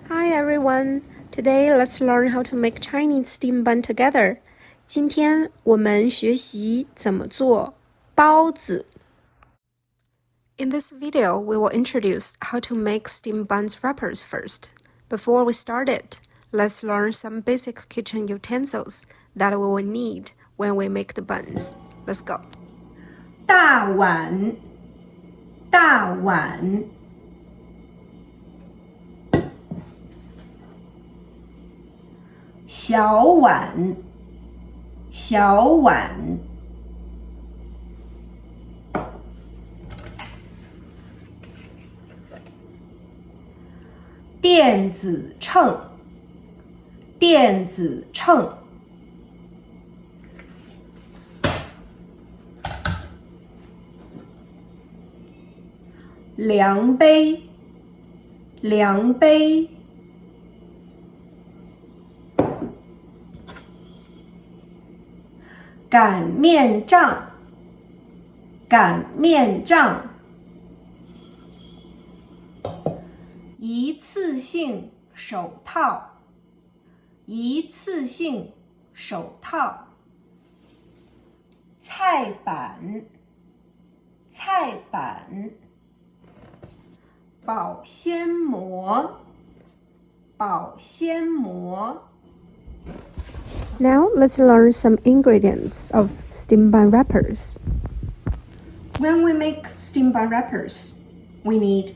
Hi everyone! Today let's learn how to make Chinese steam bun together. 今天我们学习怎么做包子。In this video, we will introduce how to make steam buns wrappers first. Before we start it, let's learn some basic kitchen utensils that we will need when we make the buns. Let's go. 大碗，大碗。小碗，小碗。电子秤，电子秤。量杯，量杯。擀面杖，擀面杖。一次性手套，一次性手套。菜板，菜板。保鲜膜，保鲜膜。Now let's learn some ingredients of steam bun wrappers. When we make steam bun wrappers, we need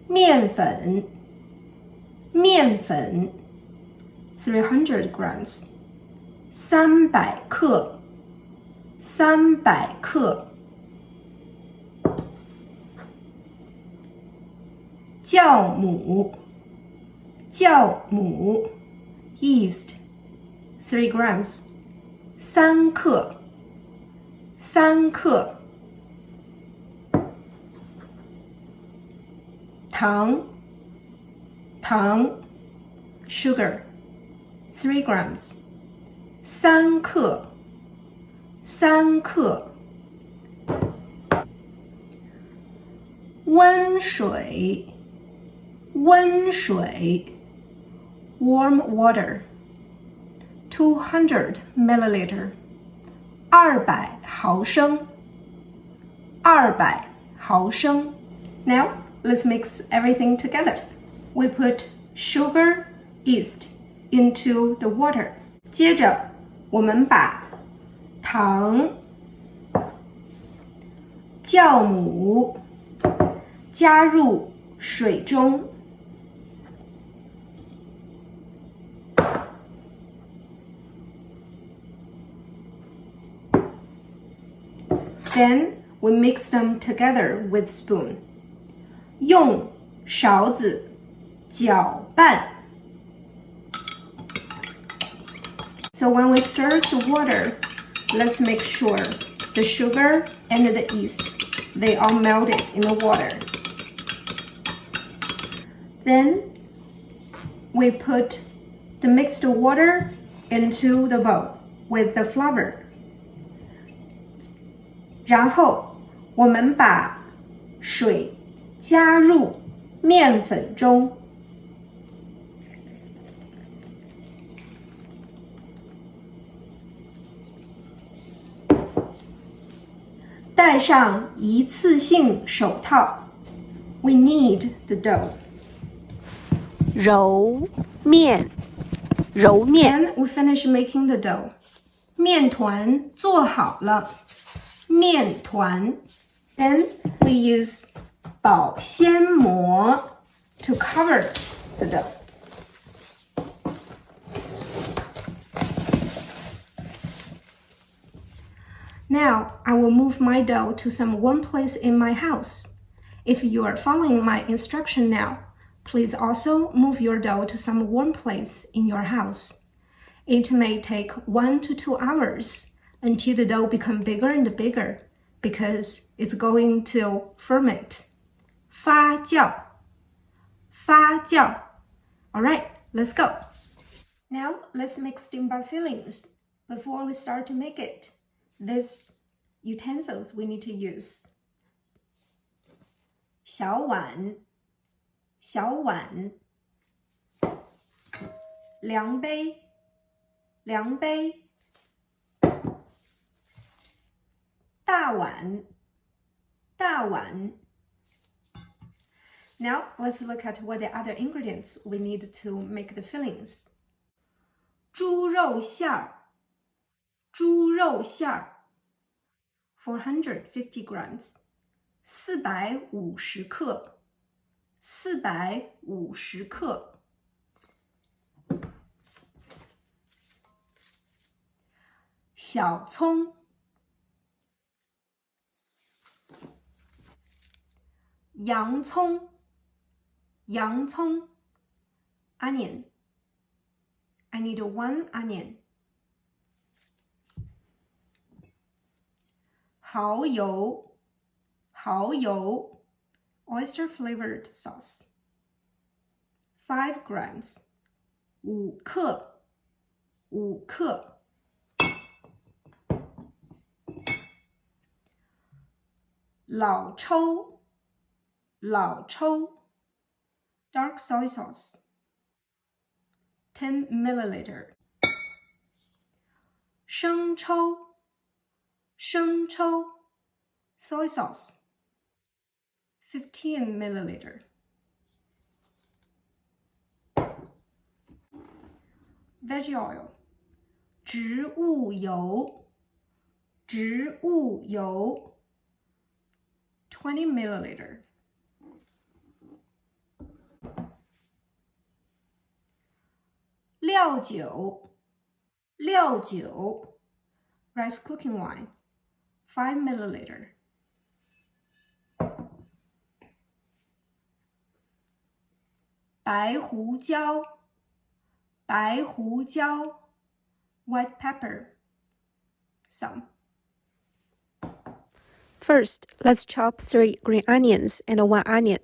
面粉，面粉300 grams, 300克，300克。酵母，酵母 yeast 3 grams, 3克，3克。糖，糖 sugar 3 grams, 3克，3克。温水，温水 warm water 200 milliliter 200毫升200毫升 Now let's mix everything together. We put sugar, yeast into the water. 接着我们把糖、酵母加入水中。Then we mix them together with spoon. 用勺子搅拌。So when we stir the water, let's make sure the sugar and the yeast, they are melted in the water. Then we put the mixed water into the bowl with the flour. 然后我们把水加入面粉中，戴上一次性手套。We knead the dough. 揉面，揉面。 Then we finish making the dough. 面团做好了，面团。Then we use 保鲜膜 to cover the dough. Now I will move my dough to some warm place in my house. If you are following my instruction now, please also move your dough to some warm place in your house. It may take 1 to 2 hours until the dough becomes bigger and bigger because it's going to ferment. 发酵，发酵。Alright, let's go. Now let's make steam bun fillings. Before we start to make it, these utensils we need to use. 小碗，小碗，量杯，量杯，大碗，大碗。Now let's look at what the other ingredients we need to make the fillings. 猪肉馅儿，猪肉馅儿 450 grams, 450克，450克。小葱，洋葱，洋葱 onion. I need 1 onion. 蚝油，蚝油 oyster flavored sauce. 5 grams. 5克，5克。老抽，老抽 dark soy sauce. 10 milliliter. 生抽，生抽 soy sauce. 15 milliliter. Veggie oil. 植物油，植物油 20 milliliter. 料酒，料酒 rice cooking wine 5 milliliter. 白胡椒，白胡椒 white pepper some. First, let's chop 3 green onions and 1 onion.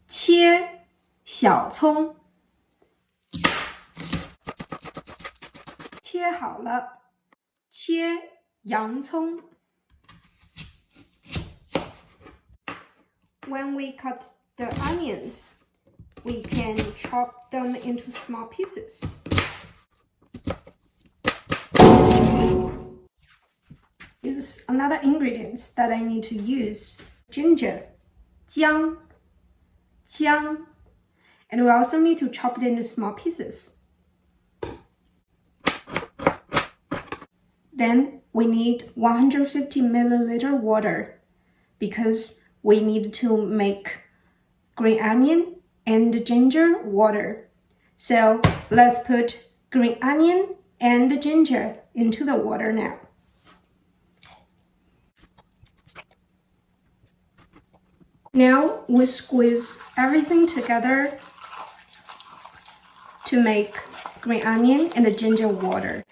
切小葱，切好了，切洋葱。When we cut the onions, we can chop them into small pieces. Use another ingredient that I need to use, ginger, 姜, and we also need to chop it into small pieces. Then we need 150 milliliter water because we need to make green onion and ginger water. So let's put green onion and ginger into the water now. Now we squeeze everything together to make green onion and ginger water.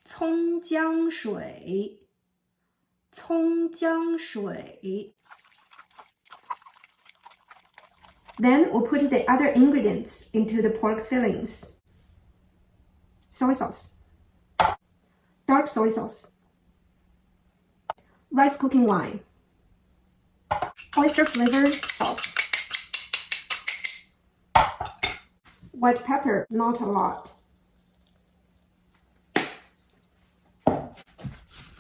葱姜水，葱姜水。Then we'll put the other ingredients into the pork fillings. Soy sauce, dark soy sauce, rice cooking wine, oyster flavored sauce, white pepper, not a lot.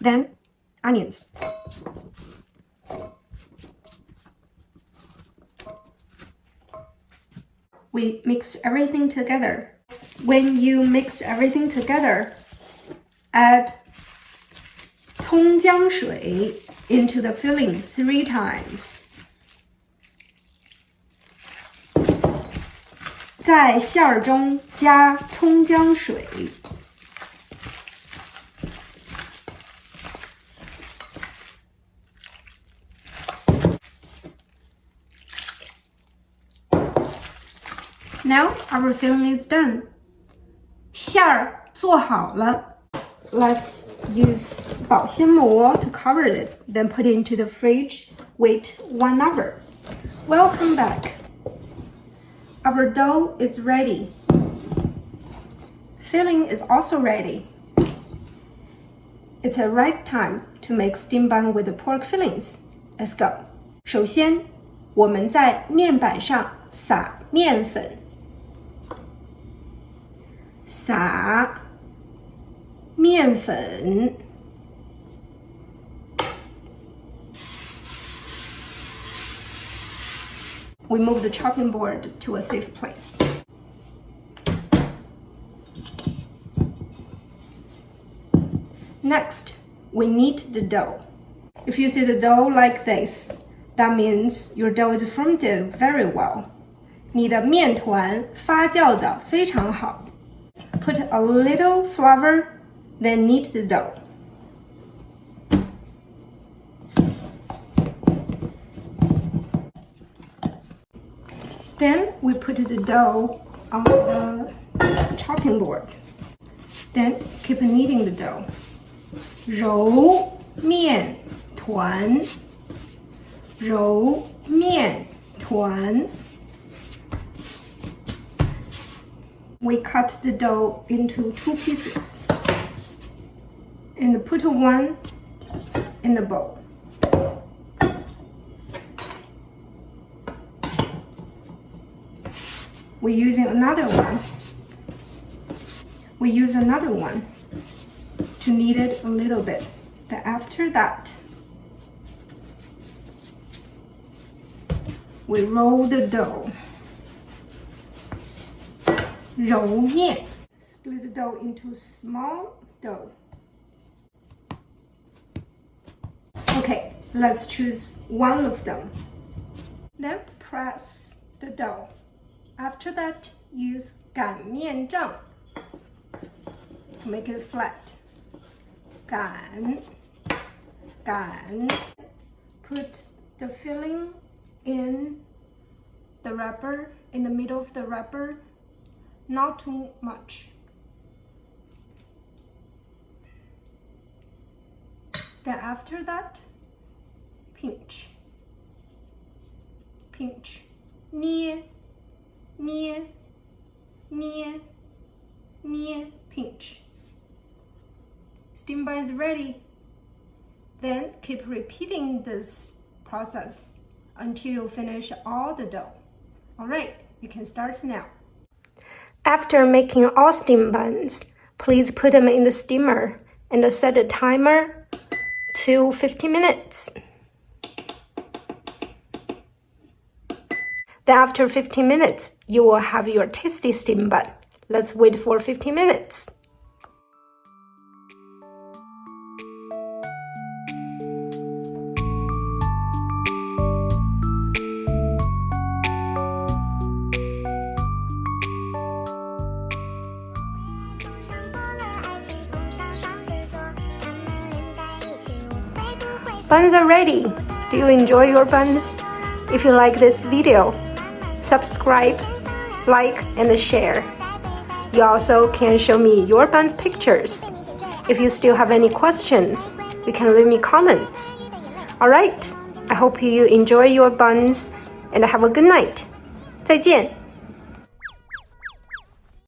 Then onions. We mix everything together. When you mix everything together, add 葱姜水 into the filling 3 times. 在馅儿中加葱姜水。Now our filling is done. 馅儿做好了。Let's use 保鲜膜 to cover it, then put it into the fridge. Wait 1 hour. Welcome back. Our dough is ready. Filling is also ready. It's the right time to make steam bun with the pork fillings. Let's go. 首先我们在面板上撒面粉，撒面粉。We move the chopping board to a safe place. Next, we knead the dough. If you see the dough like this, that means your dough is fermented very well. 你的面团发酵的非常好。Put a little flour, then knead the dough. Then we put the dough on the chopping board. Then keep kneading the dough. 揉面团，揉面团。We cut the dough into 2 pieces and put one in the bowl. We use another one to knead it a little bit. Then after that, we roll the dough. 揉面 Split the dough into small dough. Okay, let's choose one of them. Then press the dough. After that, use 擀面杖 to make it flat. 擀 Put the filling in the wrapper, in the middle of the wrapper, not too much. Then after that, pinch, 捏 pinch. Steam bun is ready. Then keep repeating this process until you finish all the dough. Alright, you can start now. After making all steam buns, please put them in the steamer and set a timer to 15 minutes. Then after 15 minutes, you will have your tasty steam bun. Let's wait for 15 minutes. Buns are ready. Do you enjoy your buns? If you like this video, subscribe, like, and share. You also can show me your buns pictures. If you still have any questions, you can leave me comments. Alright, I hope you enjoy your buns and have a good night. 再见。